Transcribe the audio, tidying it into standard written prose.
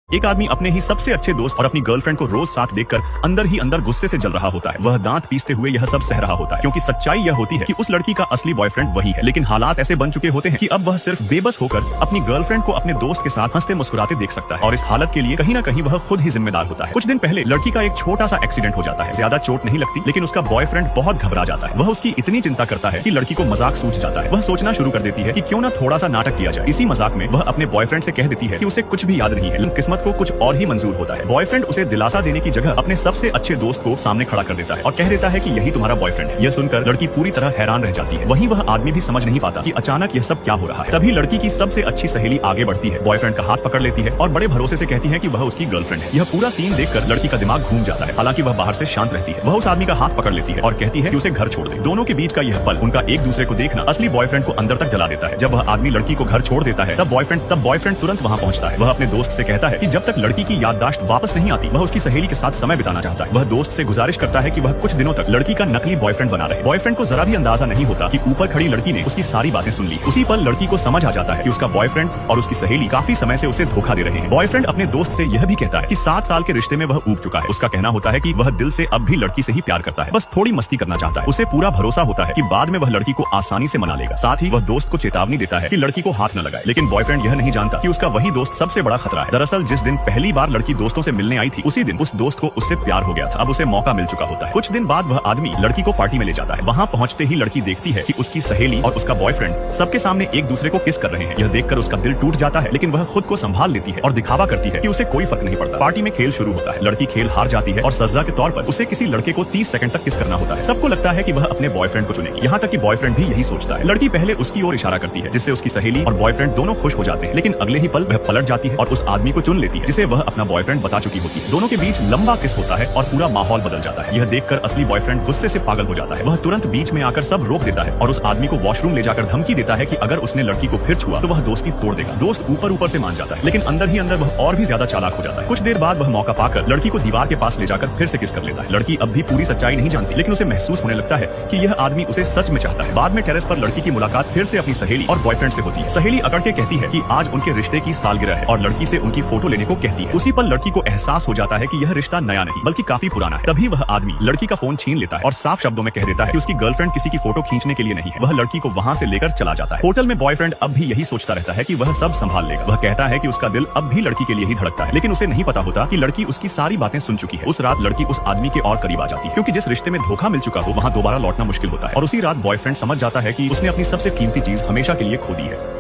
एक आदमी अपने ही सबसे अच्छे दोस्त और अपनी गर्लफ्रेंड को रोज साथ देखकर अंदर ही अंदर गुस्से से जल रहा होता है। वह दांत पीसते हुए यह सब सह रहा होता है, क्योंकि सच्चाई यह होती है कि उस लड़की का असली बॉयफ्रेंड वही है। लेकिन हालात ऐसे बन चुके होते हैं कि अब वह सिर्फ बेबस होकर अपनी गर्लफ्रेंड को अपने दोस्त के साथ हंसते मुस्कुराते देख सकता है, और इस हालत के लिए कहीं न कहीं वह खुद ही जिम्मेदार होता है। कुछ दिन पहले लड़की का एक छोटा सा एक्सीडेंट हो जाता है। ज्यादा चोट नहीं लगती, लेकिन उसका बॉयफ्रेंड बहुत घबरा जाता है। वह उसकी इतनी चिंता करता है कि लड़की को मजाक सूझ जाता है। वह सोचना शुरू कर देती है कि क्यों ना थोड़ा सा नाटक किया जाए। इसी मजाक में वह अपने बॉयफ्रेंड से कह देती है कि उसे कुछ भी याद नहीं है, लेकिन किस्मत को कुछ और ही मंजूर होता है। बॉयफ्रेंड उसे दिलासा देने की जगह अपने सबसे अच्छे दोस्त को सामने खड़ा कर देता है और कह देता है कि यही तुम्हारा बॉयफ्रेंड है। यह सुनकर लड़की पूरी तरह हैरान रह जाती है। वहीं वह आदमी भी समझ नहीं पाता कि अचानक यह सब क्या हो रहा है। तभी लड़की की सबसे अच्छी सहेली आगे बढ़ती है, बॉयफ्रेंड का हाथ पकड़ लेती है और बड़े भरोसे से कहती है कि वह उसकी गर्लफ्रेंड है। यह पूरा सीन देखकर लड़की का दिमाग घूम जाता है। हालांकि वह बाहर से शांत रहती है। वह उस आदमी का हाथ पकड़ लेती है और कहती है कि उसे घर छोड़ दे। दोनों के बीच का यह पल, उनका एक दूसरे को देखना, असली बॉयफ्रेंड को अंदर तक जला देता है। जब वह आदमी लड़की को घर छोड़ देता है, तब बॉयफ्रेंड तुरंत वहां पहुंचता है। वह अपने दोस्त से कहता है कि जब तक लड़की की याददाश्त वापस नहीं आती, वह उसकी सहेली के साथ समय बिताना चाहता है। वह दोस्त से गुजारिश करता है कि वह कुछ दिनों तक लड़की का नकली बॉयफ्रेंड बना रहे। बॉयफ्रेंड को जरा भी अंदाजा नहीं होता कि ऊपर खड़ी लड़की ने उसकी सारी बातें सुन ली। उसी पल लड़की को समझ आ जाता है कि उसका बॉयफ्रेंड और उसकी सहेली काफी समय से उसे धोखा दे रहे हैं। बॉयफ्रेंड अपने दोस्त से यह भी कहता है कि 7 साल के रिश्ते में वह ऊब चुका है। उसका कहना होता है कि वह दिल से अब भी लड़की से ही प्यार करता है, बस थोड़ी मस्ती करना चाहता है। उसे पूरा भरोसा होता है कि बाद में वह लड़की को आसानी से मना लेगा। साथ ही वह दोस्त को चेतावनी देता है कि लड़की को हाथ न लगाए। लेकिन बॉयफ्रेंड यह नहीं जानता कि उसका वही दोस्त सबसे बड़ा खतरा है। दरअसल जिस दिन पहली बार लड़की दोस्तों से मिलने आई थी, उसी दिन उस दोस्त को उससे प्यार हो गया था। अब उसे मौका मिल चुका होता है। कुछ दिन बाद वह आदमी लड़की को पार्टी में ले जाता है। वहां पहुंचते ही लड़की देखती है कि उसकी सहेली और उसका बॉयफ्रेंड सबके सामने एक दूसरे को किस कर रहे हैं। यह देखकर उसका दिल टूट जाता है, लेकिन वह खुद को संभाल लेती है और दिखावा करती है कि उसे कोई फर्क नहीं पड़ता। पार्टी में खेल शुरू होता है। लड़की खेल हार जाती है और सजा के तौर पर उसे किसी लड़के को 30 सेकंड तक किस करना होता है। सबको लगता है कि वह अपने बॉयफ्रेंड को चुनेगी, यहाँ तक कि बॉयफ्रेंड भी यही सोचता है। लड़की पहले उसकी ओर इशारा करती है, जिससे उसकी सहेली और बॉयफ्रेंड दोनों खुश हो जाते हैं। लेकिन अगले ही पल वह पलट जाती है और उस आदमी को चुन लेती है जिसे वह अपना बॉयफ्रेंड बता चुकी होती है। दोनों के बीच लंबा किस होता है और पूरा माहौल बदल जाता है। यह देखकर असली बॉयफ्रेंड गुस्से से पागल हो जाता है। वह तुरंत बीच में आकर सब रोक देता है और उस आदमी को वॉशरूम ले जाकर धमकी देता है कि अगर उसने लड़की को फिर छुआ तो वह दोस्ती तोड़ देगा। दोस्त ऊपर से मान जाता है, लेकिन अंदर ही अंदर वह और भी ज्यादा चालाक हो जाता है। कुछ देर बाद वह मौका पाकर लड़की को दीवार के पास ले जाकर फिर से किस कर लेता है। लड़की अब भी पूरी सच्चाई नहीं जानती, लेकिन उसे महसूस होने लगता है कि यह आदमी उसे सच में चाहता है। बाद में टेरेस पर लड़की की मुलाकात फिर से अपनी सहेली और बॉयफ्रेंड से होती है। सहेली अकड़ के कहती है कि आज उनके रिश्ते की सालगिरह है और लड़की से उनकी फोटो लेने को कहती है। उसी पल लड़की को एहसास हो जाता है कि यह रिश्ता नया नहीं बल्कि काफी पुराना है। तभी वह आदमी लड़की का फोन छीन लेता है और साफ शब्दों में कह देता है कि उसकी गर्लफ्रेंड किसी की फोटो खींचने के लिए नहीं है। वह लड़की को वहां से लेकर चला जाता है। होटल में बॉयफ्रेंड अब भी यही सोचता रहता है कि वह सब संभाल लेगा। वह कहता है कि उसका दिल अब भी लड़की के लिए ही धड़कता है, लेकिन उसे नहीं पता होता कि लड़की उसकी सारी बातें सुन चुकी है। उस रात लड़की उस आदमी के और करीब आ जाती है, क्योंकि जिस रिश्ते में धोखा मिल चुका हो वहां दोबारा लौटना मुश्किल होता है। और उसी रात बॉयफ्रेंड समझ जाता है कि उसने अपनी सबसे कीमती चीज हमेशा के लिए खो दी है।